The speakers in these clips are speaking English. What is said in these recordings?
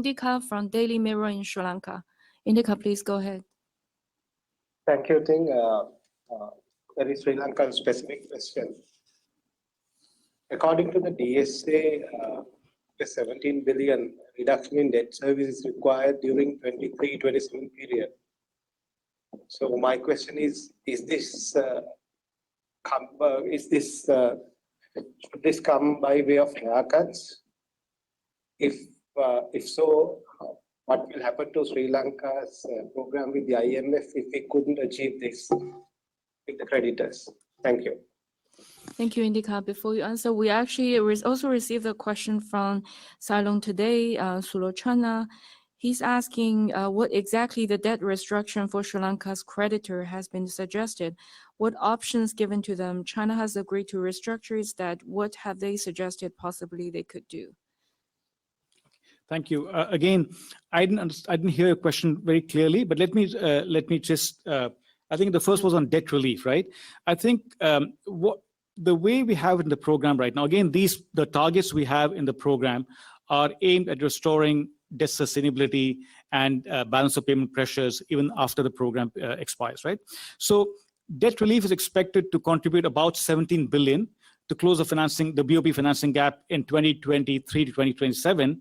Indika from Daily Mirror in Sri Lanka. Indika, please go ahead. Thank you, Ting. Very Sri Lankan specific question. According to the DSA, the 17 billion reduction in debt service is required during 23-27 period. So my question is this should this come by way of haircuts? If so, what will happen to Sri Lanka's program with the IMF if we couldn't achieve this with the creditors? Thank you. Thank you, Indika. Before you answer, we actually also received a question from Ceylon today, Sulochana. He's asking what exactly the debt restructuring for Sri Lanka's creditor has been suggested. What options given to them? China has agreed to restructure its debt. What have they suggested possibly they could do? Thank you. Again, I didn't hear your question very clearly, but let me just. I think the first was on debt relief, right? I think the way we have in the program right now. Again, the targets we have in the program are aimed at restoring debt sustainability and balance of payment pressures even after the program expires, right? So debt relief is expected to contribute about 17 billion to close the BOP financing gap in 2023 to 2027,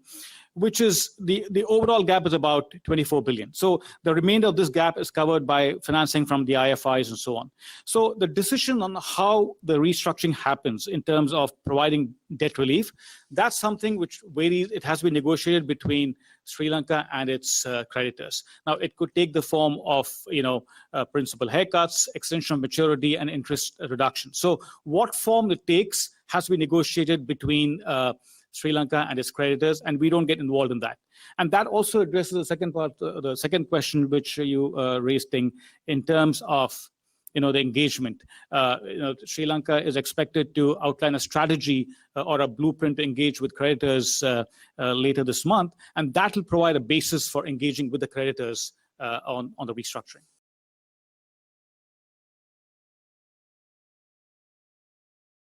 which is the overall gap is about 24 billion. So the remainder of this gap is covered by financing from the IFIs and so on. So the decision on how the restructuring happens in terms of providing debt relief, that's something which varies. It has been negotiated between Sri Lanka and its creditors. Now, it could take the form of principal haircuts, extension of maturity, and interest reduction. So what form it takes has been negotiated between Sri Lanka and its creditors, and we don't get involved in that. And that also addresses the second part, the second question which you raised in terms of the engagement. Sri Lanka is expected to outline a strategy or a blueprint to engage with creditors later this month, and that will provide a basis for engaging with the creditors on the restructuring.